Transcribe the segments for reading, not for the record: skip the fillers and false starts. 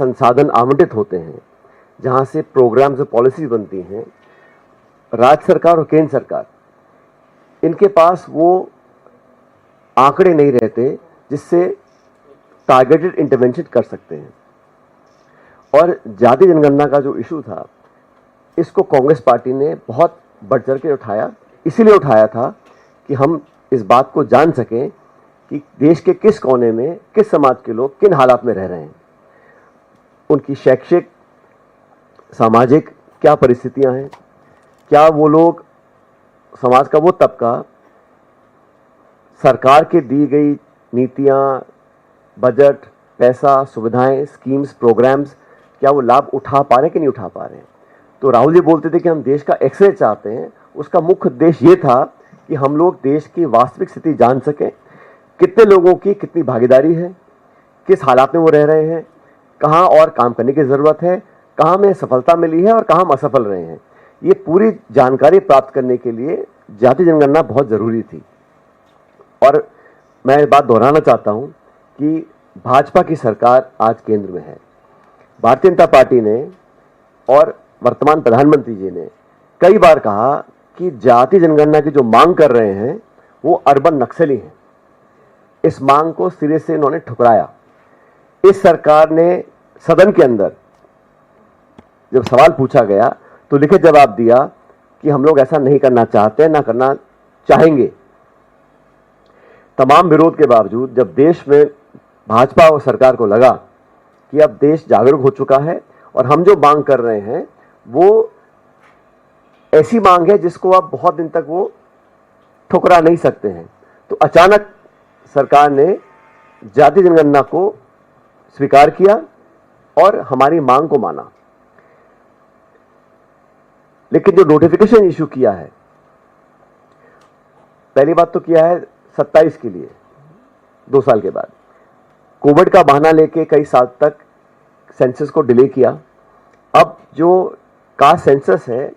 संसाधन आवंटित होते हैं, जहां से प्रोग्राम्स और पॉलिसी बनती हैं, राज्य सरकार और केंद्र सरकार, इनके पास वो आंकड़े नहीं रहते जिससे टारगेटेड इंटरवेंशन कर सकते हैं। और जाति जनगणना का जो इशू था, इसको कांग्रेस पार्टी ने बहुत बढ़ चढ़ के उठाया। इसीलिए उठाया था कि हम इस बात को जान सकें कि देश के किस कोने में किस समाज के लोग किन हालात में रह रहे हैं, उनकी शैक्षिक सामाजिक क्या परिस्थितियां हैं, क्या वो लोग, समाज का वो तबका सरकार के दी गई नीतियां, बजट, पैसा, सुविधाएं, स्कीम्स, प्रोग्राम्स, क्या वो लाभ उठा पा रहे हैं कि नहीं उठा पा रहे हैं। तो राहुल जी बोलते थे कि हम देश का एक्सरे चाहते हैं। उसका मुख्य उद्देश्य ये था कि हम लोग देश की वास्तविक स्थिति जान सकें, कितने लोगों की कितनी भागीदारी है, किस हालात में वो रह रहे हैं, कहाँ और काम करने की ज़रूरत है, कहाँ में सफलता मिली है और कहाँ हम असफल रहे हैं। ये पूरी जानकारी प्राप्त करने के लिए जाति जनगणना बहुत ज़रूरी थी। और मैं ये बात दोहराना चाहता हूँ कि भाजपा की सरकार आज केंद्र में है। भारतीय जनता पार्टी ने और वर्तमान प्रधानमंत्री जी ने कई बार कहा कि जाति जनगणना की जो मांग कर रहे हैं वो अर्बन नक्सली हैं। इस मांग को सिरे से इन्होंने ठुकराया। इस सरकार ने सदन के अंदर जब सवाल पूछा गया तो लिखित जवाब दिया कि हम लोग ऐसा नहीं करना चाहते, ना करना चाहेंगे। तमाम विरोध के बावजूद जब देश में भाजपा और सरकार को लगा कि अब देश जागरूक हो चुका है और हम जो मांग कर रहे हैं वो ऐसी मांग है जिसको आप बहुत दिन तक वो ठुकरा नहीं सकते हैं, तो अचानक सरकार ने जाति जनगणना को स्वीकार किया और हमारी मांग को माना। लेकिन जो नोटिफिकेशन इशू किया है, पहली बात तो किया है 27 के लिए, 2 साल के बाद कोविड का बहाना लेके कई साल तक सेंसस को डिले किया। अब जो कास्ट सेंसस है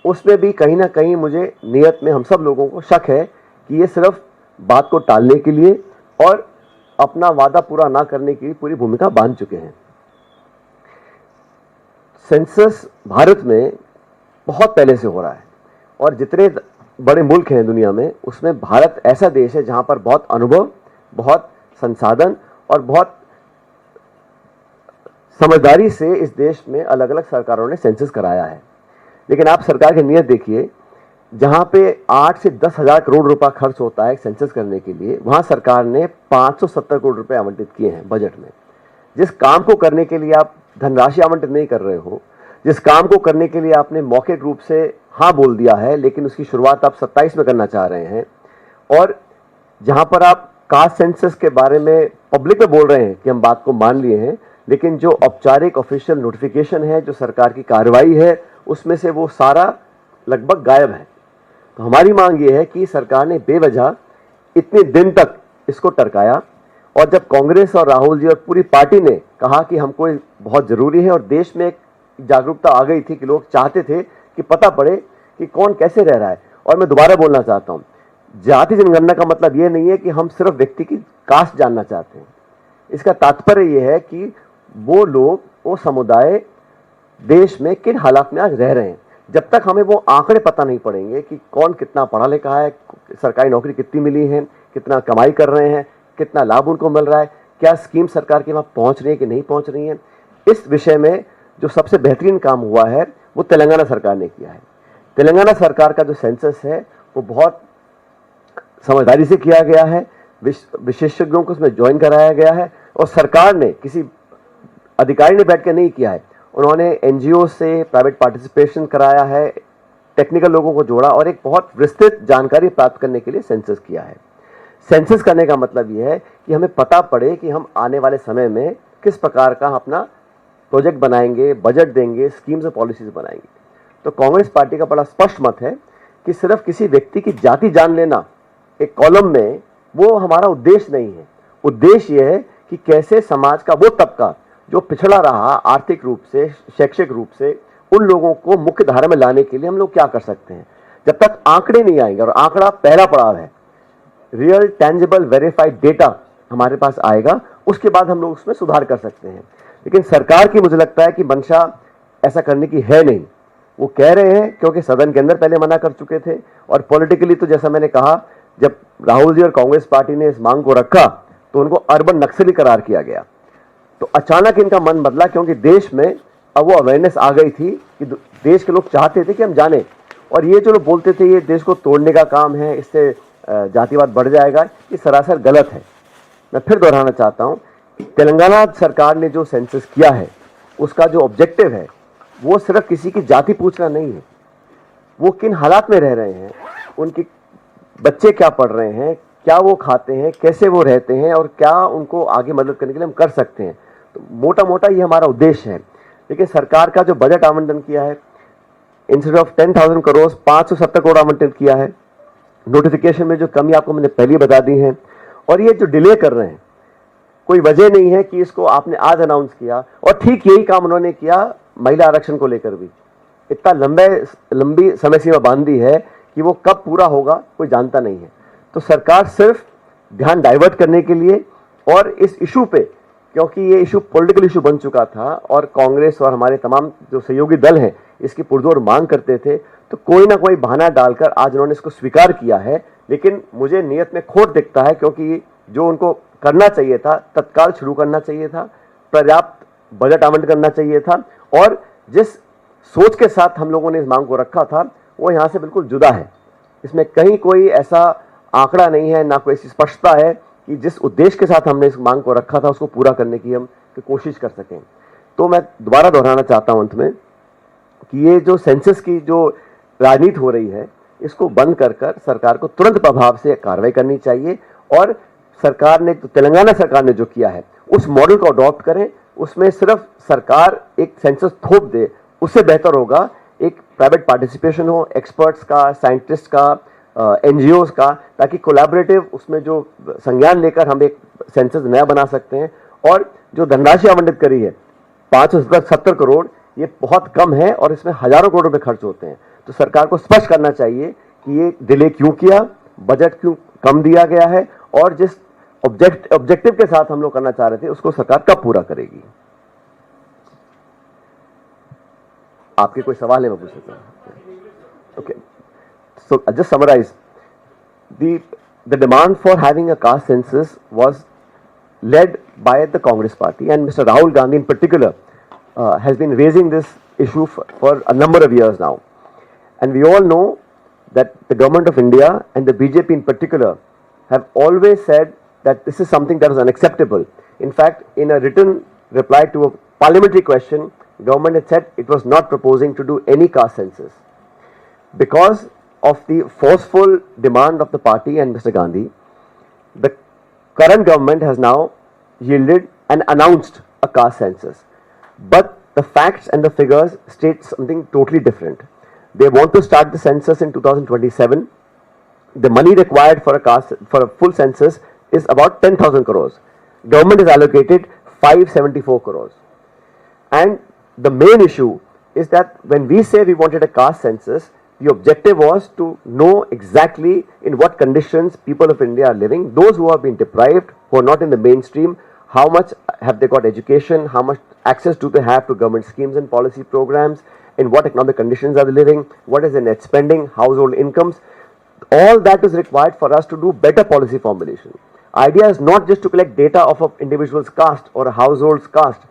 उसमें भी कहीं ना कहीं मुझे नियत में हम सब लोगों को शक है कि ये सिर्फ बात को टालने के लिए और अपना वादा पूरा ना करने की पूरी भूमिका बांध चुके हैं। सेंसस भारत में बहुत पहले से हो रहा है और जितने बड़े मुल्क हैं दुनिया में उसमें भारत ऐसा देश है जहां पर बहुत अनुभव, बहुत संसाधन और बहुत समझदारी से इस देश में अलग अलग सरकारों ने सेंसस कराया है। लेकिन आप सरकार की नीयत देखिए, जहां पे 8 से 10 हजार करोड़ रुपया खर्च होता है सेंसस करने के लिए, वहां सरकार ने 570 करोड़ रुपए आवंटित किए हैं बजट में। जिस काम को करने के लिए आप धनराशि आवंटित नहीं कर रहे हो, जिस काम को करने के लिए आपने मौखिक रूप से हाँ बोल दिया है लेकिन उसकी शुरुआत आप 27 में करना चाह रहे हैं, और जहां पर आप कास्ट सेंसस के बारे में पब्लिक में बोल रहे हैं कि हम बात को मान लिए हैं, लेकिन जो औपचारिक ऑफिशियल नोटिफिकेशन है, जो सरकार की कार्रवाई है, उसमें से वो सारा लगभग गायब है। तो हमारी मांग ये है कि सरकार ने बेवजह इतने दिन तक इसको टरकाया, और जब कांग्रेस और राहुल जी और पूरी पार्टी ने कहा कि हमको बहुत जरूरी है और देश में एक जागरूकता आ गई थी कि लोग चाहते थे कि पता पड़े कि कौन कैसे रह रहा है। और मैं दोबारा बोलना चाहता हूं, जाति जनगणना का मतलब यह नहीं है कि हम सिर्फ व्यक्ति की कास्ट जानना चाहते हैं। इसका तात्पर्य यह है कि वो लोग, वो समुदाय देश में किन हालात में आज रह रहे हैं। जब तक हमें वो आंकड़े पता नहीं पड़ेंगे कि कौन कितना पढ़ा लिखा है, सरकारी नौकरी कितनी मिली है, कितना कमाई कर रहे हैं, कितना लाभ उनको मिल रहा है, क्या स्कीम सरकार के वहां पहुंच रही है कि नहीं पहुंच रही है, इस विषय में जो सबसे बेहतरीन काम हुआ है वो तेलंगाना सरकार ने किया है। तेलंगाना सरकार का जो सेंसस है वो बहुत समझदारी से किया गया है, विशेषज्ञों को उसमें ज्वाइन कराया गया है, और सरकार ने किसी अधिकारी ने बैठ के नहीं किया है। उन्होंने एनजीओ से प्राइवेट पार्टिसिपेशन कराया है, टेक्निकल लोगों को जोड़ा और एक बहुत विस्तृत जानकारी प्राप्त करने के लिए सेंसस किया है। सेंसस करने का मतलब यह है कि हमें पता पड़े कि हम आने वाले समय में किस प्रकार का अपना प्रोजेक्ट बनाएंगे, बजट देंगे, स्कीम्स और पॉलिसीज बनाएंगे। तो कांग्रेस पार्टी का बड़ा स्पष्ट मत है कि सिर्फ किसी व्यक्ति की जाति जान लेना एक कॉलम में, वो हमारा उद्देश्य नहीं है। उद्देश्य यह है कि कैसे समाज का वो तबका जो पिछड़ा रहा आर्थिक रूप से, शैक्षिक रूप से, उन लोगों को मुख्य धारा में लाने के लिए हम लोग क्या कर सकते हैं। जब तक आंकड़े नहीं आएंगे, और आंकड़ा पहला पड़ाव है, रियल टेंजिबल वेरीफाइड डेटा हमारे पास आएगा, उसके बाद हम लोग उसमें सुधार कर सकते हैं। लेकिन सरकार की मुझे लगता है कि मंशा ऐसा करने की है नहीं। वो कह रहे हैं क्योंकि सदन के अंदर पहले मना कर चुके थे, और पॉलिटिकली तो जैसा मैंने कहा, जब राहुल जी और कांग्रेस पार्टी ने इस मांग को रखा तो उनको अर्बन नक्सली करार किया गया। तो अचानक इनका मन बदला क्योंकि देश में अब वो अवेयरनेस आ गई थी कि देश के लोग चाहते थे कि हम जाने, और ये जो लोग बोलते थे ये देश को तोड़ने का काम है, इससे जातिवाद बढ़ जाएगा, ये सरासर गलत है। मैं फिर दोहराना चाहता हूं, तेलंगाना सरकार ने जो सेंसस किया है उसका जो ऑब्जेक्टिव है वो सिर्फ किसी की जाति पूछना नहीं है, वो किन हालात में रह रहे हैं, उनके बच्चे क्या पढ़ रहे हैं, क्या वो खाते हैं, कैसे वो रहते हैं, और क्या उनको आगे मदद करने के लिए हम कर सकते हैं। तो मोटा मोटा ये हमारा उद्देश्य है। लेकिन सरकार का जो बजट आवंटन किया है, इंस्टेड ऑफ 10,000 करोड़ 570 करोड़ आवंटित किया है। नोटिफिकेशन में जो कमी आपको मैंने पहले बता दी है, और ये जो डिले कर रहे हैं, कोई वजह नहीं है कि इसको आपने आज अनाउंस किया, और ठीक यही काम उन्होंने किया महिला आरक्षण को लेकर भी। इतना लंबी समय सीमा बांध दी है कि वो कब पूरा होगा कोई जानता नहीं है। तो सरकार सिर्फ ध्यान डाइवर्ट करने के लिए, और इस इशू पे, क्योंकि ये इशू पॉलिटिकल इशू बन चुका था और कांग्रेस और हमारे तमाम जो सहयोगी दल हैं इसकी पुरजोर मांग करते थे, तो कोई ना कोई बहाना डालकर आज उन्होंने इसको स्वीकार किया है। लेकिन मुझे नियत में खोट दिखता है, क्योंकि जो उनको करना चाहिए था तत्काल शुरू करना चाहिए था, पर्याप्त बजट आवंटन करना चाहिए था, और जिस सोच के साथ हम लोगों ने इस मांग को रखा था वो यहाँ से बिल्कुल जुदा है। इसमें कहीं कोई ऐसा आंकड़ा नहीं है, ना कोई ऐसी स्पष्टता है कि जिस उद्देश्य के साथ हमने इस मांग को रखा था उसको पूरा करने की हम कोशिश कर सकें। तो मैं दोबारा दोहराना चाहता हूं अंत में कि ये जो सेंसस की जो राजनीति हो रही है इसको बंद कर सरकार को तुरंत प्रभाव से कार्रवाई करनी चाहिए, और सरकार ने, तो तेलंगाना सरकार ने जो किया है उस मॉडल को अडॉप्ट करें। उसमें सिर्फ सरकार एक सेंसस थोप दे उससे बेहतर होगा एक प्राइवेट पार्टिसिपेशन हो, एक्सपर्ट्स का, साइंटिस्ट का, एनजीओज का, ताकि कोलैबोरेटिव उसमें जो संज्ञान लेकर हम एक सेंसस नया बना सकते हैं। और जो धनराशि आवंटित करी है 570 करोड़, ये बहुत कम है और इसमें हजारों करोड़ रुपए खर्च होते हैं। तो सरकार को स्पष्ट करना चाहिए कि ये डिले क्यों किया, बजट क्यों कम दिया गया है, और जिस ऑब्जेक्टिव के साथ हम लोग करना चाह रहे थे उसको सरकार कब पूरा करेगी। आपके कोई सवाल है मैं पूछ सकता हूं? Okay, so just summarize, the demand for having a caste census was led by the Congress party, and Mr. Rahul Gandhi in particular has been raising this issue for a number of years now. And we all know that the government of India and the BJP in particular have always said that this is something that is unacceptable. In fact, in a written reply to a parliamentary question, government had said it was not proposing to do any caste census. Because of the forceful demand of the party and Mr. Gandhi, the current government has now yielded and announced a caste census. But the facts and the figures state something totally different. They want to start the census in 2027. The money required for a full census is about 10,000 crores. Government has allocated 574 crores. And the main issue is that when we say we wanted a caste census, the objective was to know exactly in what conditions people of India are living, those who have been deprived, who are not in the mainstream, how much have they got education, how much access do they have to government schemes and policy programs, in what economic conditions are they living, what is their net spending, household incomes. All that is required for us to do better policy formulation. Idea is not just to collect data of an individual's caste or a household's caste.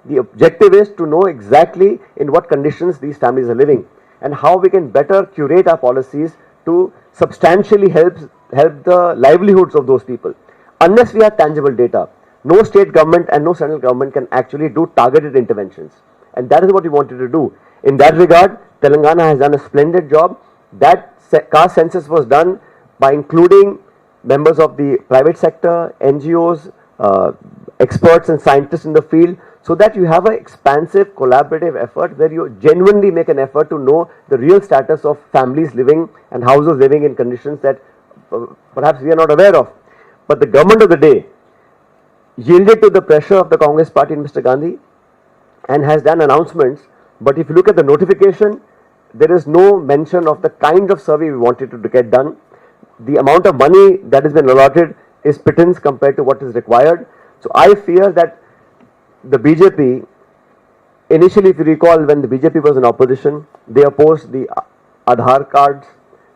The objective is to know exactly in what conditions these families are living, and how we can better curate our policies to substantially help the livelihoods of those people. Unless we have tangible data, no state government and no central government can actually do targeted interventions. And that is what we wanted to do. In that regard, Telangana has done a splendid job. That caste census was done by including members of the private sector, NGOs, experts and scientists in the field, so that you have an expansive collaborative effort where you genuinely make an effort to know the real status of families living and households living in conditions that perhaps we are not aware of. But the government of the day yielded to the pressure of the Congress party and Mr. Gandhi and has done announcements. But if you look at the notification, there is no mention of the kind of survey we wanted to get done. The amount of money that has been allotted is pittance compared to what is required. So I fear that the BJP, initially, if you recall, when the BJP was in opposition, they opposed the Aadhaar cards,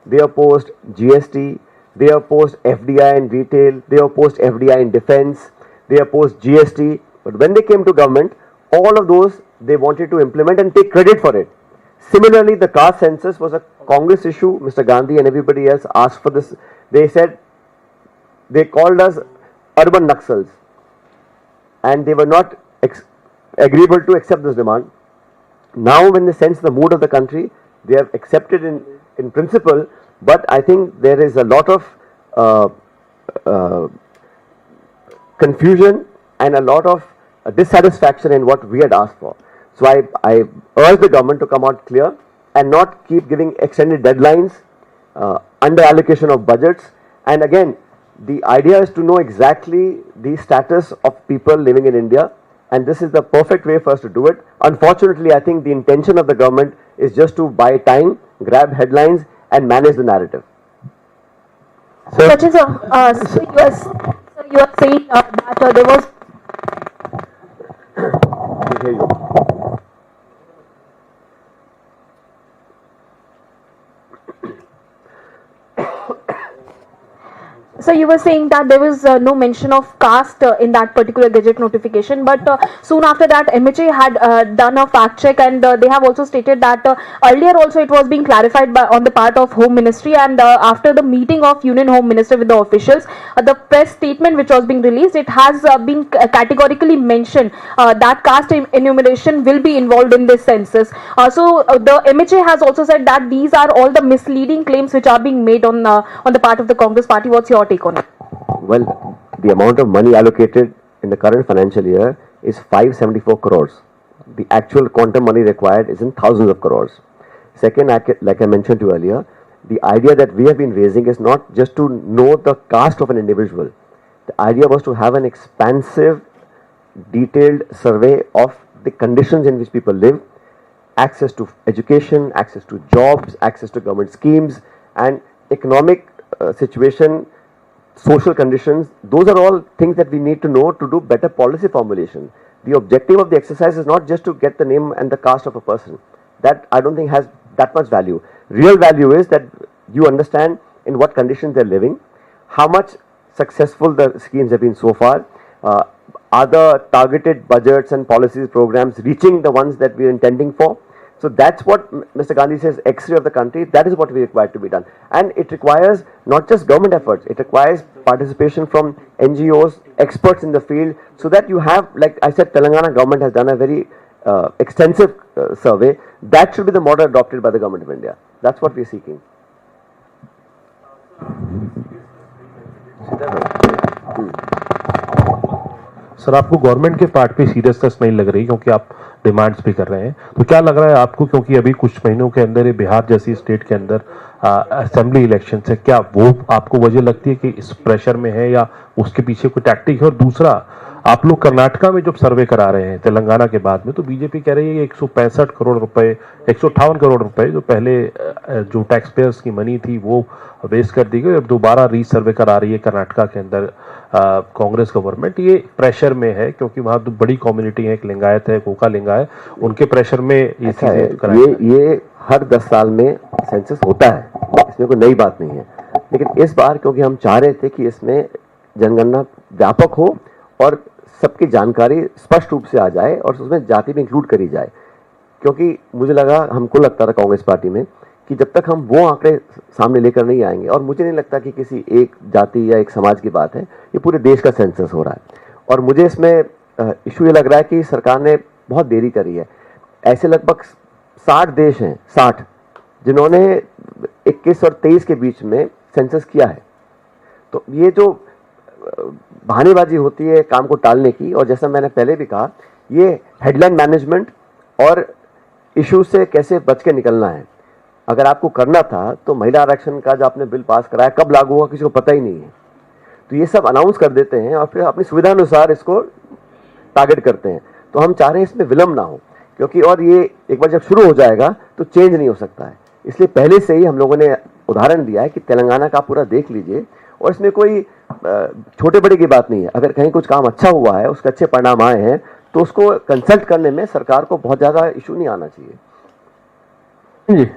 they opposed GST, they opposed FDI in retail, they opposed FDI in defense, they opposed GST. But when they came to government, all of those they wanted to implement and take credit for it. Similarly, the caste census was a Congress issue. Mr. Gandhi and everybody else asked for this. They said, they called us urban Naxals, and they were not agreeable to accept this demand. Now, when they sense the mood of the country, they have accepted in principle, but I think there is a lot of confusion and a lot of dissatisfaction in what we had asked for. So I urge the government to come out clear and not keep giving extended deadlines, under allocation of budgets. And again, the idea is to know exactly the status of people living in India, and this is the perfect way for us to do it. Unfortunately, I think the intention of the government is just to buy time, grab headlines, and manage the narrative. So you are saying that there was. I hear you. So you were saying that there was no mention of caste in that particular Gazette notification, but soon after that MHA had done a fact check, and they have also stated that earlier also it was being clarified on the part of Home Ministry, and after the meeting of Union Home Minister with the officials, the press statement which was being released, it has been categorically mentioned that caste enumeration will be involved in this census. So the MHA has also said that these are all the misleading claims which are being made on the part of the Congress party. What's your take on it? Well, the amount of money allocated in the current financial year is 574 crores. The actual quantum money required is in thousands of crores. Second, like I mentioned to you earlier, the idea that we have been raising is not just to know the caste of an individual. The idea was to have an expansive, detailed survey of the conditions in which people live, access to education, access to jobs, access to government schemes, and economic situation, social conditions. Those are all things that we need to know to do better policy formulation. The objective of the exercise is not just to get the name and the caste of a person. That I don't think has that much value. Real value is that you understand in what conditions they're living, how much successful the schemes have been so far, are the targeted budgets and policies, programs reaching the ones that we're intending for. So that's what Mr. Gandhi says, X-ray of the country. That is what we require to be done. And it requires not just government efforts, it requires participation from NGOs, experts in the field, so that you have, like I said, Telangana government has done a very extensive survey. That should be the model adopted by the government of India. That's what we're seeking. Sir, आपको government के part पे seriousness नहीं लग रही क्योंकि आप demands भी कर रहे हैं, तो क्या लग रहा है आपको, क्योंकि अभी कुछ महीनों के अंदर ये बिहार जैसी स्टेट के अंदर असेंबली इलेक्शन है, क्या वो आपको वजह लगती है कि इस प्रेशर में है या उसके पीछे कोई टैक्टिक है? और दूसरा, आप लोग कर्नाटका में जब सर्वे करा रहे हैं तेलंगाना के बाद में, तो बीजेपी कह रही है 165 करोड़ रुपए, 158 करोड़ रुपए जो पहले जो टैक्स पेयर्स की मनी थी वो वेस्ट कर दी गई, और दोबारा रीसर्वे करा रही है कर्नाटका के अंदर कांग्रेस गवर्नमेंट। ये प्रेशर में है क्योंकि वहाँ तो बड़ी कम्युनिटी है, एक लिंगायत है, कोका लिंगा है, उनके प्रेशर में ये चीजें ये हर 10 साल में सेंसस होता है, इसमें कोई नई बात नहीं है। लेकिन इस बार क्योंकि हम चाह रहे थे कि इसमें जनगणना व्यापक हो और सबकी जानकारी स्पष्ट रूप से आ जाए और उसमें जाति भी इंक्लूड करी जाए, क्योंकि मुझे लगा, हमको लगता था कांग्रेस पार्टी में कि जब तक हम वो आंकड़े सामने लेकर नहीं आएंगे, और मुझे नहीं लगता कि किसी एक जाति या एक समाज की बात है, ये पूरे देश का सेंसस हो रहा है। और मुझे इसमें इशू ये लग रहा है कि सरकार ने बहुत देरी करी है। ऐसे लगभग 60 देश हैं, 60, जिन्होंने 21 और 23 के बीच में सेंसस किया है। तो ये जो बहानेबाजी होती है काम को टालने की, और जैसा मैंने पहले भी कहा, ये हेडलाइन मैनेजमेंट और इशू से कैसे बच के निकलना है। अगर आपको करना था तो महिला आरक्षण का जो आपने बिल पास कराया कब लागू होगा किसी को पता ही नहीं है, तो ये सब अनाउंस कर देते हैं और फिर अपनी सुविधा अनुसार इसको टारगेट करते हैं। तो हम चाह रहे हैं इसमें विलंब ना हो, क्योंकि और ये एक बार जब शुरू हो जाएगा तो चेंज नहीं हो सकता है। इसलिए पहले से ही हम लोगों ने उदाहरण दिया है कि तेलंगाना का पूरा देख लीजिए, और इसमें कोई छोटे बड़े की बात नहीं है। अगर कहीं कुछ काम अच्छा हुआ है, उसके अच्छे परिणाम आए हैं, तो उसको कंसल्ट करने में सरकार को बहुत ज़्यादा इशू नहीं आना चाहिए। जी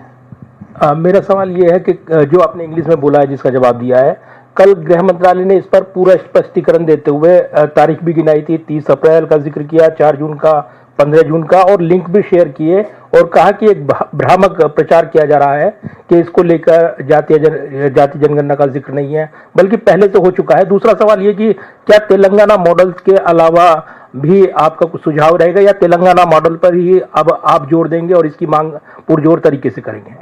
मेरा सवाल ये है कि जो आपने इंग्लिश में बोला है जिसका जवाब दिया है, कल गृह मंत्रालय ने इस पर पूरा स्पष्टीकरण देते हुए तारीख भी गिनाई थी, 30 अप्रैल का जिक्र किया, 4 जून का, 15 जून का, और लिंक भी शेयर किए और कहा कि एक भ्रामक प्रचार किया जा रहा है कि इसको लेकर जाति जनगणना का जिक्र नहीं है, बल्कि पहले तो हो चुका है। दूसरा सवाल ये कि क्या तेलंगाना मॉडल के अलावा भी आपका कुछ सुझाव रहेगा या तेलंगाना मॉडल पर ही अब आप जोर देंगे और इसकी मांग पुरजोर तरीके से करेंगे?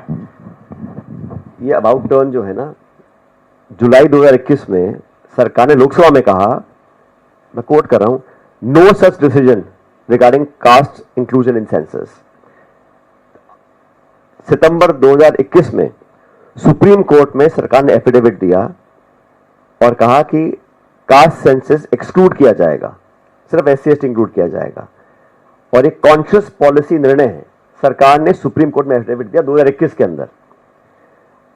ये अबाउट टर्न जो है ना, जुलाई 2021 में सरकार ने लोकसभा में कहा, मैं कोट कर रहा हूं, no such decision regarding caste inclusion in census. सितंबर 2021 में सुप्रीम कोर्ट में सरकार ने एफिडेविट दिया और कहा कि कास्ट सेंसस एक्सक्लूड किया जाएगा, सिर्फ SC/ST इंक्लूड किया जाएगा, और एक कॉन्शियस पॉलिसी निर्णय है। सरकार ने सुप्रीम कोर्ट में एफिडेविट दिया 2021 के अंदर।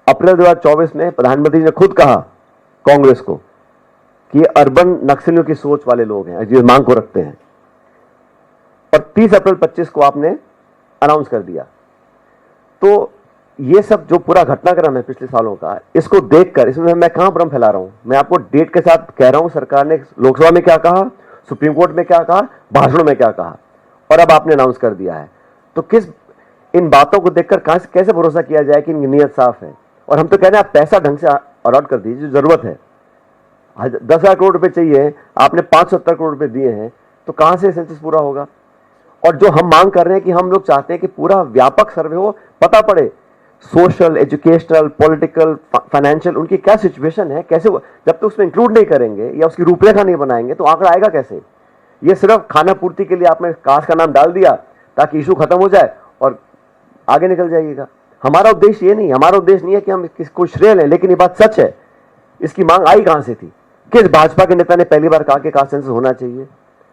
अप्रैल 2024 में प्रधानमंत्री ने खुद कहा कांग्रेस को कि ये अर्बन नक्सलियों की सोच वाले लोग हैं, जिस मांग को रखते हैं, और 30 अप्रैल 25 को आपने अनाउंस कर दिया। तो ये सब जो पूरा घटनाक्रम है पिछले सालों का, इसको देखकर इसमें मैं कहां भ्रम फैला रहा हूं? मैं आपको डेट के साथ कह रहा हूं सरकार ने लोकसभा में क्या कहा, सुप्रीम कोर्ट में क्या कहा, भाषणों में क्या कहा, और अब आपने अनाउंस कर दिया है। तो किस इन बातों को देखकर कैसे भरोसा किया जाए कि इनकी नीयत साफ है? और हम तो कह रहे हैं आप पैसा ढंग से अलॉट कर दीजिए, जो जरूरत है। 10,000 करोड़ रुपए चाहिए, आपने 570 करोड़ रुपए दिए हैं, तो कहां से सेंसस पूरा होगा? और जो हम मांग कर रहे हैं कि हम लोग चाहते हैं कि पूरा व्यापक सर्वे हो, पता पड़े सोशल, एजुकेशनल, पॉलिटिकल, फाइनेंशियल, उनकी क्या सिचुएशन है, कैसे, जब तक उसमें इंक्लूड नहीं करेंगे या उसकी रूपरेखा नहीं बनाएंगे तो आंकड़ा आएगा कैसे? ये सिर्फ खाना पूर्ति के लिए आपने कास्ट का नाम डाल दिया ताकि इशू खत्म हो जाए और आगे निकल जाइएगा। हमारा उद्देश्य ये नहीं, हमारा उद्देश्य नहीं है कि हम किसको श्रेय लें, लेकिन ये बात सच है। इसकी मांग आई कहां से थी? किस भाजपा के नेता ने पहली बार कहा कि कास्ट सेंसस होना चाहिए?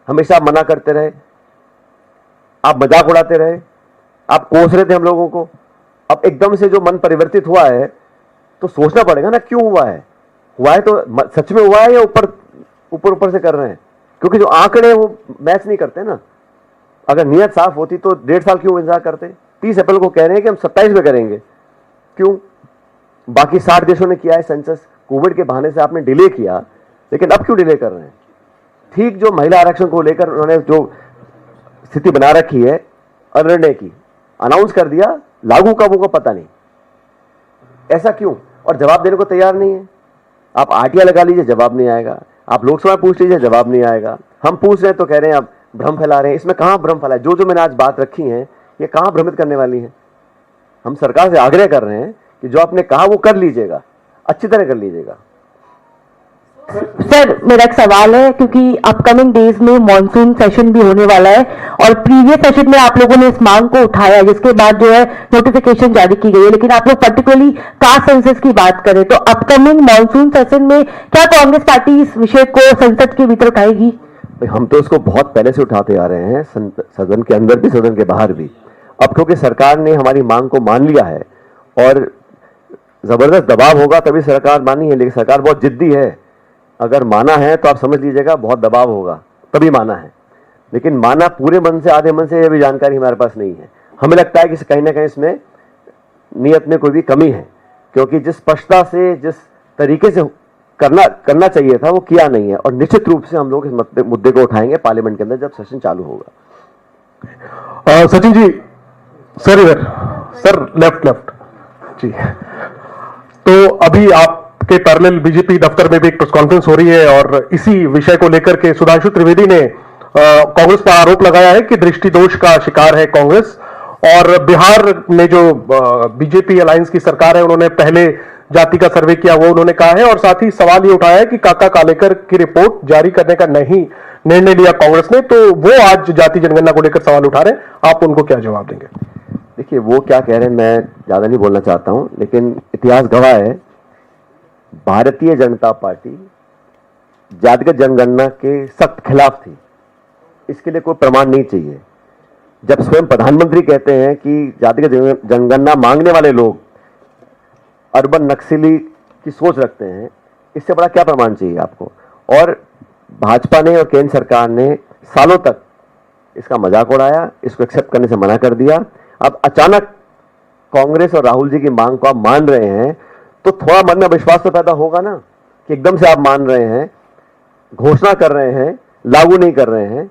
हमेशा आप मना करते रहे, आप मजाक उड़ाते रहे, आप कोस रहे थे हम लोगों को। अब एकदम से जो मन परिवर्तित हुआ है तो सोचना पड़ेगा ना, क्यों हुआ है? हुआ है तो सच में हुआ है या ऊपर से कर रहे हैं? क्योंकि जो आंकड़े वो मैच नहीं करते ना। अगर नियत साफ होती तो 1.5 साल क्यों इंतजार करते? 30 अप्रैल को कह रहे हैं कि हम 27 में करेंगे, क्यों? बाकी 60 देशों ने किया है सेंसस, कोविड के बहाने से आपने डिले किया, लेकिन अब क्यों डिले कर रहे हैं? ठीक जो महिला आरक्षण को लेकर उन्होंने जो स्थिति बना रखी है अनिर्णय की, अनाउंस कर दिया, लागू कब होगा पता नहीं, ऐसा क्यों? और जवाब देने को तैयार नहीं है। आप आरटीआई लगा लीजिए, जवाब नहीं आएगा। आप लोकसभा पूछ लीजिए, जवाब नहीं आएगा। हम पूछ रहे हैं तो कह रहे हैं आप भ्रम फैला रहे हैं। इसमें कहां भ्रम फैला है? जो मैंने आज बात रखी है ये कहां भ्रमित करने वाली है? हम सरकार से आग्रह कर रहे हैं कि जो आपने कहा वो कर लीजिएगा, अच्छी तरह कर लीजिएगा। सर मेरा एक सवाल है, क्योंकि अपकमिंग डेज में मॉनसून सेशन भी होने वाला है और प्रीवियस सेशन में आप लोगों ने इस मांग को उठाया, जिसके बाद जो है नोटिफिकेशन जारी की गई है, लेकिन आप लोग पर्टिकुलरली कास्ट सेंसस की बात करें तो अपकमिंग मॉनसून सेशन में क्या कांग्रेस पार्टी इस विषय को संसद के भीतर उठाएगी? हम तो इसको बहुत पहले से उठाते आ रहे हैं, सदन के अंदर भी सदन के बाहर भी। अब क्योंकि सरकार ने हमारी मांग को मान लिया है और जबरदस्त दबाव होगा तभी सरकार मानी है, लेकिन सरकार बहुत जिद्दी है। अगर माना है तो आप समझ लीजिएगा बहुत दबाव होगा तभी माना है, लेकिन माना पूरे मन से आधे मन से यह भी जानकारी हमारे पास नहीं है। हमें लगता है कि कहीं ना कहीं इसमें नियत में कोई भी कमी है, क्योंकि जिस स्पष्टता से जिस तरीके से करना चाहिए था वो किया नहीं है। और निश्चित रूप से हम लोग इस मुद्दे को उठाएंगे पार्लियामेंट के अंदर जब सेशन चालू होगा। सचिन जी, सर इधर, सर लेफ्ट जी। तो अभी आपके पैरेलल बीजेपी दफ्तर में भी एक प्रेस कॉन्फ्रेंस हो रही है और इसी विषय को लेकर के सुधांशु त्रिवेदी ने कांग्रेस पर आरोप लगाया है कि दृष्टि दोष का शिकार है कांग्रेस। और बिहार में जो बीजेपी अलायंस की सरकार है उन्होंने पहले जाति का सर्वे किया, वो उन्होंने कहा है। और साथ ही सवाल ये उठाया है कि काका कालेकर की रिपोर्ट जारी करने का नहीं निर्णय लिया कांग्रेस ने, तो वो आज जाति जनगणना को लेकर सवाल उठा रहे हैं, आप उनको क्या जवाब देंगे? देखिए वो क्या कह रहे हैं मैं ज्यादा नहीं बोलना चाहता हूं, लेकिन इतिहास गवाह है भारतीय जनता पार्टी जातिगत जनगणना के सख्त खिलाफ थी। इसके लिए कोई प्रमाण नहीं चाहिए। जब स्वयं प्रधानमंत्री कहते हैं कि जातिगत जनगणना मांगने वाले लोग अर्बन नक्सली की सोच रखते हैं, इससे बड़ा क्या प्रमाण चाहिए आपको? और भाजपा ने और केंद्र सरकार ने सालों तक इसका मजाक उड़ाया, इसको एक्सेप्ट करने से मना कर दिया। अब अचानक कांग्रेस और राहुल जी की मांग को आप मान रहे हैं तो थोड़ा मन में विश्वास तो पैदा होगा ना कि एकदम से आप मान रहे हैं, घोषणा कर रहे हैं, लागू नहीं कर रहे हैं,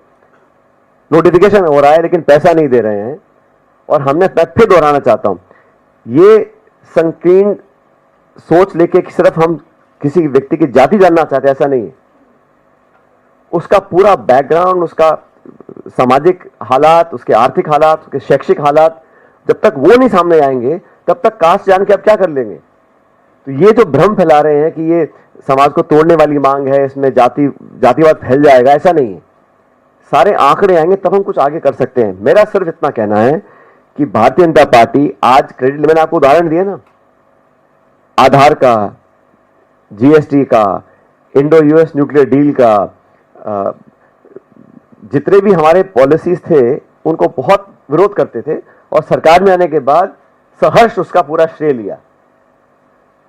नोटिफिकेशन हो रहा है लेकिन पैसा नहीं दे रहे हैं। और मैं फिर दोहराना चाहता हूं, ये संकीर्ण सोच लेके कि सिर्फ हम किसी व्यक्ति की जाति जानना चाहते हैं, ऐसा नहीं है। उसका पूरा बैकग्राउंड, उसका सामाजिक हालात, उसके आर्थिक हालात, उसके शैक्षिक हालात, जब तक वो नहीं सामने आएंगे तब तक कास्ट जान के आप क्या कर लेंगे। तो ये जो भ्रम फैला रहे हैं कि ये समाज को तोड़ने वाली मांग है, इसमें जातिवाद फैल जाएगा, ऐसा नहीं है। सारे आंकड़े आएंगे तब हम कुछ आगे कर सकते हैं। मेरा सिर्फ इतना कहना है कि भारतीय जनता पार्टी आज क्रेडिट, मैंने आपको उदाहरण दिया ना, आधार का, जीएसटी का, इंडो यूएस न्यूक्लियर डील का, जितने भी हमारे पॉलिसीज थे उनको बहुत विरोध करते थे और सरकार में आने के बाद सहर्ष उसका पूरा श्रेय लिया।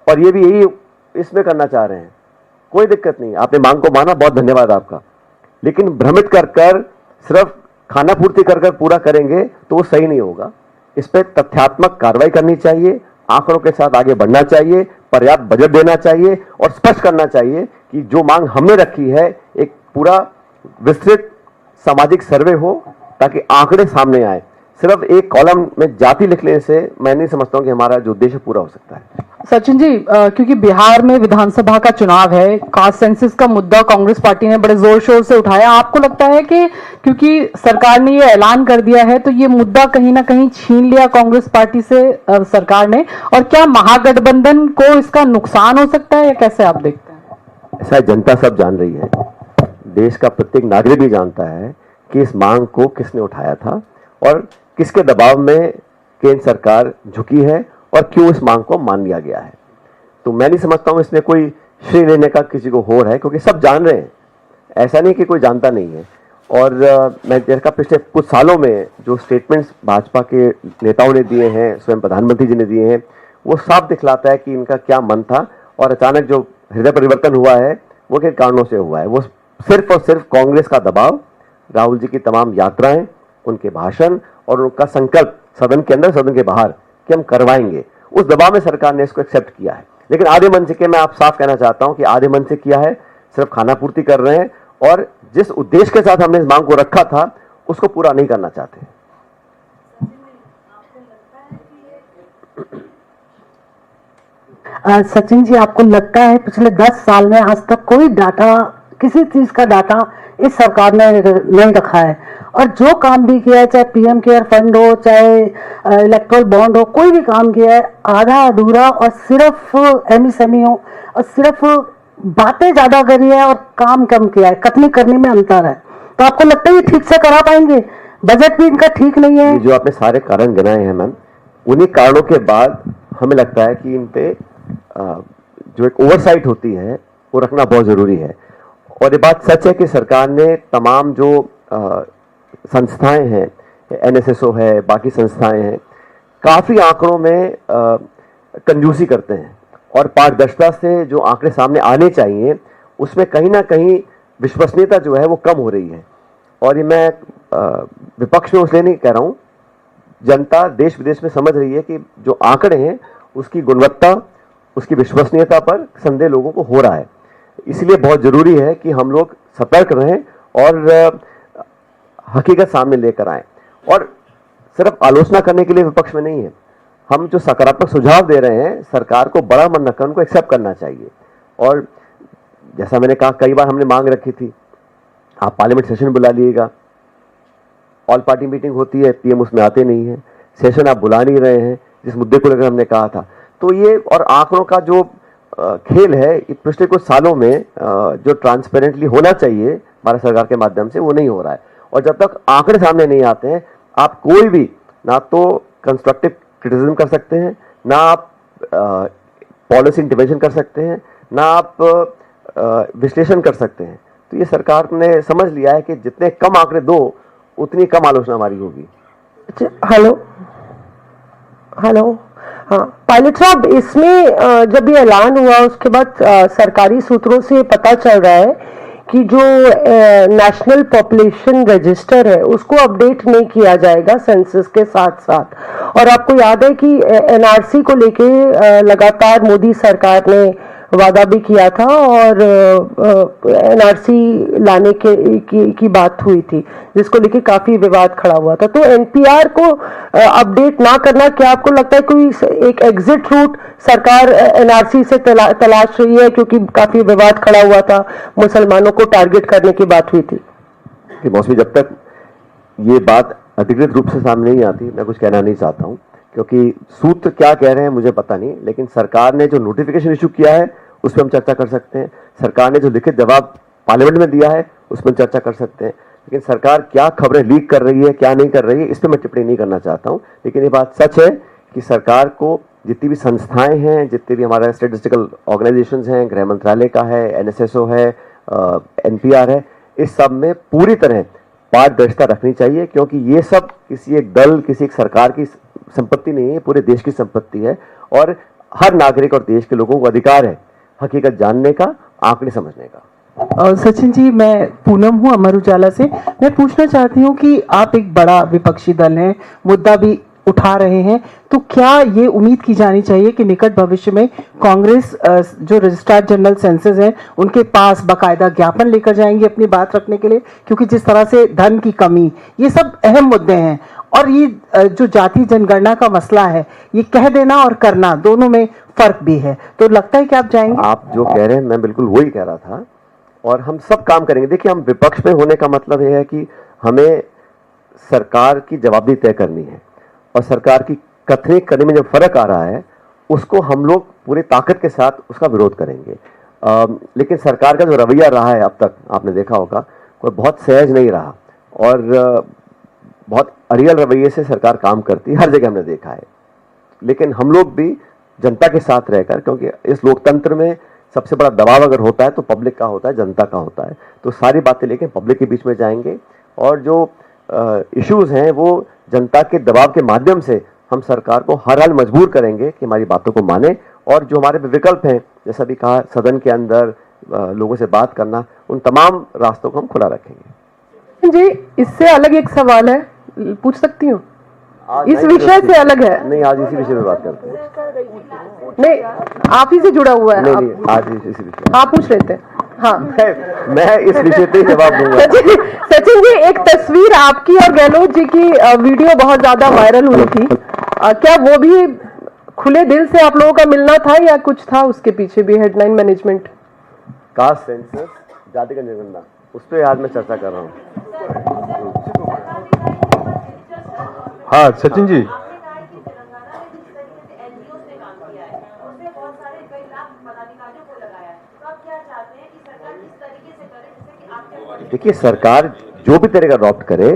और ये भी यही इसमें करना चाह रहे हैं, कोई दिक्कत नहीं, आपने मांग को माना, बहुत धन्यवाद आपका। लेकिन भ्रमित कर सिर्फ खाना पूर्ति कर पूरा करेंगे तो वो सही नहीं होगा। इस पर तथ्यात्मक कार्रवाई करनी चाहिए, आंकड़ों के साथ आगे बढ़ना चाहिए, पर्याप्त बजट देना चाहिए और स्पष्ट करना चाहिए कि जो मांग हमने रखी है एक पूरा विस्तृत सामाजिक सर्वे हो ताकि आंकड़े सामने आए। सिर्फ एक कॉलम में जाति लिख लेने से मैं नहीं समझता हूं कि हमारा जो उद्देश्य पूरा हो सकता है। सचिन जी, क्योंकि बिहार में विधानसभा का चुनाव है, कास्ट सेंसस का मुद्दा कांग्रेस पार्टी ने बड़े जोर शोर से उठाया, आपको लगता है कि क्योंकि सरकार ने ये ऐलान कर दिया है तो ये मुद्दा कहीं ना कहीं छीन लिया कांग्रेस पार्टी से सरकार ने, और क्या महागठबंधन को इसका नुकसान हो सकता है या कैसे आप देखते हैं? ऐसा जनता सब जान रही है, देश का प्रत्येक नागरिक भी जानता है कि इस मांग को किसने उठाया था और किसके दबाव में केंद्र सरकार झुकी है और क्यों इस मांग को मान लिया गया है। तो मैं नहीं समझता हूं इसमें कोई श्रेय लेने का किसी को हो रहा है, क्योंकि सब जान रहे हैं, ऐसा नहीं कि कोई जानता नहीं है। और मैं देखा पिछले कुछ सालों में जो स्टेटमेंट्स भाजपा के नेताओं ने दिए हैं, स्वयं प्रधानमंत्री जी ने दिए हैं, वो साफ दिखलाता है कि इनका क्या मन था और अचानक जो हृदय परिवर्तन हुआ है वो किन कारणों से हुआ है। वो सिर्फ और सिर्फ कांग्रेस का दबाव, राहुल जी की तमाम यात्राएं, उनके भाषण और उनका संकल्प सदन के अंदर सदन के बाहर कि हम करवाएंगे, उस दबाव में सरकार ने इसको एक्सेप्ट किया है। लेकिन आधे मन से, मैं आप साफ कहना चाहता हूं कि आधे मन से किया है, सिर्फ खाना पूर्ति कर रहे हैं और जिस उद्देश्य के साथ हमने इस मांग को रखा था उसको पूरा नहीं करना चाहते। सचिन जी, आपको लगता है पिछले 10 साल में आज तक कोई डाटा, किसी चीज का डाटा इस सरकार ने नहीं रखा है, और जो काम भी किया है, चाहे पीएम केयर फंड हो, चाहे इलेक्ट्रल बॉन्ड हो, कोई भी काम किया है आधा अधूरा और सिर्फ एमएसएमई हो और सिर्फ बातें ज्यादा करी है और काम कम किया है, कथनी करने में अंतर है। तो आपको लगता है ये ठीक से करा पाएंगे? बजट भी इनका ठीक नहीं है। जो आपने सारे कारण गिनाए हैं मैम, उन्हीं कारणों के बाद हमें लगता है कि इन पे जो एक ओवरसाइट होती है वो रखना बहुत जरूरी है। और ये बात सच है कि सरकार ने तमाम जो संस्थाएं हैं, एनएसएसओ है, बाकी संस्थाएं हैं, काफी आंकड़ों में कंजूसी करते हैं और पारदर्शिता से जो आंकड़े सामने आने चाहिए उसमें कहीं ना कहीं विश्वसनीयता जो है वो कम हो रही है। और ये मैं विपक्ष में इसलिए नहीं कह रहा हूं, जनता देश विदेश में समझ रही है कि जो आंकड़े हैं उसकी गुणवत्ता, उसकी विश्वसनीयता पर संदेह लोगों को हो रहा है। इसलिए बहुत जरूरी है कि हम लोग सतर्क रहें और हकीकत सामने लेकर आएं। और सिर्फ आलोचना करने के लिए विपक्ष में नहीं है, हम जो सकारात्मक सुझाव दे रहे हैं सरकार को बड़ा मन रखकर उनको एक्सेप्ट करना चाहिए। और जैसा मैंने कहा, कई बार हमने मांग रखी थी, आप पार्लियामेंट सेशन बुला लीजिएगा, ऑल पार्टी मीटिंग होती है, पीएम उसमें आते नहीं है, सेशन आप बुला नहीं रहे हैं जिस मुद्दे को लेकर हमने कहा था। तो ये और आंकड़ों का जो खेल है पिछले कुछ सालों में जो ट्रांसपेरेंटली होना चाहिए भारत सरकार के माध्यम से वो नहीं हो रहा है। और जब तक आंकड़े सामने नहीं आते हैं आप कोई भी ना तो कंस्ट्रक्टिव क्रिटिसिज्म कर सकते हैं, ना आप पॉलिसी इंटरवेंशन कर सकते हैं, ना आप विश्लेषण कर सकते हैं। तो ये सरकार ने समझ लिया है कि जितने कम आंकड़े दो उतनी कम आलोचना हमारी होगी। हेलो हाँ पायलट साहब, इसमें जब ये ऐलान हुआ उसके बाद सरकारी सूत्रों से पता चल रहा है कि जो नेशनल पॉपुलेशन रजिस्टर है उसको अपडेट नहीं किया जाएगा सेंसस के साथ साथ। और आपको याद है कि एनआरसी को लेके लगातार मोदी सरकार ने वादा भी किया था और एनआरसी लाने की बात हुई थी, जिसको लेके काफी विवाद खड़ा हुआ था। तो एनपीआर को अपडेट ना करना, क्या आपको लगता है कोई एक एग्जिट रूट सरकार एनआरसी से तलाश रही है, क्योंकि काफी विवाद खड़ा हुआ था, मुसलमानों को टारगेट करने की बात हुई थी? कि मौसमी, जब तक ये बात अधिकृत रूप से सामने नहीं आती मैं कुछ कहना नहीं चाहता हूं, क्योंकि सूत्र क्या कह रहे हैं मुझे पता नहीं। लेकिन सरकार ने जो नोटिफिकेशन इशू किया है उस पर हम चर्चा कर सकते हैं, सरकार ने जो लिखित जवाब पार्लियामेंट में दिया है उस पर चर्चा कर सकते हैं। लेकिन सरकार क्या खबरें लीक कर रही है, क्या नहीं कर रही है, इस पर मैं टिप्पणी नहीं करना चाहता हूं। लेकिन ये बात सच है कि सरकार को जितनी भी संस्थाएं हैं, जितने भी हमारे स्टेटिस्टिकल ऑर्गेनाइजेशंस हैं, गृह मंत्रालय का है, एनएसएसओ है, एनपीआर है, इस सब में पूरी तरह पारदर्शिता रखनी चाहिए, क्योंकि ये सब किसी एक दल, किसी एक सरकार की संपत्ति नहीं है, पूरे देश की संपत्ति है। और हर नागरिक और देश के लोगों को अधिकार है हकीकत जानने का, आंकड़े समझने का। सचिन जी, मैं पूनम हूँ अमर उजाला से। मैं पूछना चाहती हूँ कि आप एक बड़ा विपक्षी दल हैं, मुद्दा भी उठा रहे हैं, तो क्या ये उम्मीद की जानी चाहिए कि निकट भविष्य में कांग्रेस जो रजिस्ट्रार जनरल सेंसस हैं उनके पास बाकायदा ज्ञापन लेकर जाएंगे अपनी बात रखने के लिए? क्योंकि जिस तरह से धन की कमी, ये सब अहम मुद्दे हैं। और ये जो जाति जनगणना का मसला है, ये कह देना और करना दोनों में फर्क भी है, तो लगता है कि आप जाएंगे? आप जो कह रहे हैं मैं बिल्कुल वही कह रहा था, और हम सब काम करेंगे। देखिए, हम विपक्ष में होने का मतलब यह है कि हमें सरकार की जवाबदेही तय करनी है, और सरकार की कथनी करने में जो फर्क आ रहा है उसको हम लोग पूरी ताकत के साथ उसका विरोध करेंगे। लेकिन सरकार का जो रवैया रहा है अब तक, आपने देखा होगा, कोई बहुत सहज नहीं रहा, और बहुत अड़ियल रवैये से सरकार काम करती है, हर जगह हमने देखा है। लेकिन हम लोग भी जनता के साथ रहकर, क्योंकि इस लोकतंत्र में सबसे बड़ा दबाव अगर होता है तो पब्लिक का होता है, जनता का होता है, तो सारी बातें लेके पब्लिक के बीच में जाएंगे, और जो इश्यूज हैं वो जनता के दबाव के माध्यम से हम सरकार को हर हाल मजबूर करेंगे कि हमारी बातों को माने। और जो हमारे विकल्प हैं, जैसा भी कहा, सदन के अंदर लोगों से बात करना, उन तमाम रास्तों को हम खुला रखेंगे। जी, इससे अलग एक सवाल है, पूछ सकती हूँ? इस विषय से अलग है। नहीं, आज इसी विषय में बात करते हैं। नहीं, आप ही से जुड़ा हुआ है। नहीं, आज इसी विषय। आप पूछ रहे थे। हाँ, मैं इस विषय पे जवाब दूंगा। सचिन जी, एक तस्वीर आपकी और गहलोत जी की वीडियो बहुत ज्यादा वायरल हुई थी, क्या वो भी खुले दिल से आप लोगों का मिलना था या कुछ था उसके पीछे भी हेडलाइन मैनेजमेंट? कास्ट सेंसस, जाति का जनगणना, उस पर आज मैं चर्चा कर रहा हूँ। हाँ सचिन जी, देखिए, सरकार जो भी तरीका अडॉप्ट करे,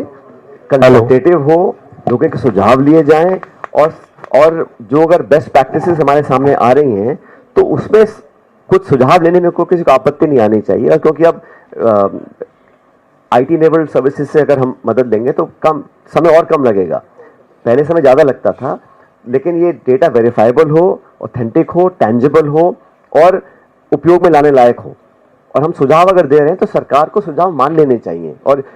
कंसल्टेटिव हो, लोगों के सुझाव लिए जाएं, और जो अगर बेस्ट प्रैक्टिसेस हमारे सामने आ रही हैं तो उसमें कुछ सुझाव लेने में कोई किसी को आपत्ति नहीं आनी चाहिए। क्योंकि अब आईटी इनेबल्ड सर्विसेज से अगर हम मदद लेंगे तो कम समय और कम लगेगा, पहले समय ज़्यादा लगता था, लेकिन ये डेटा वेरीफाइबल हो, ऑथेंटिक हो, टेंजिबल हो, और उपयोग में लाने लायक हो। और हम सुझाव अगर दे रहे हैं तो सरकार को सुझाव मान लेने चाहिए। और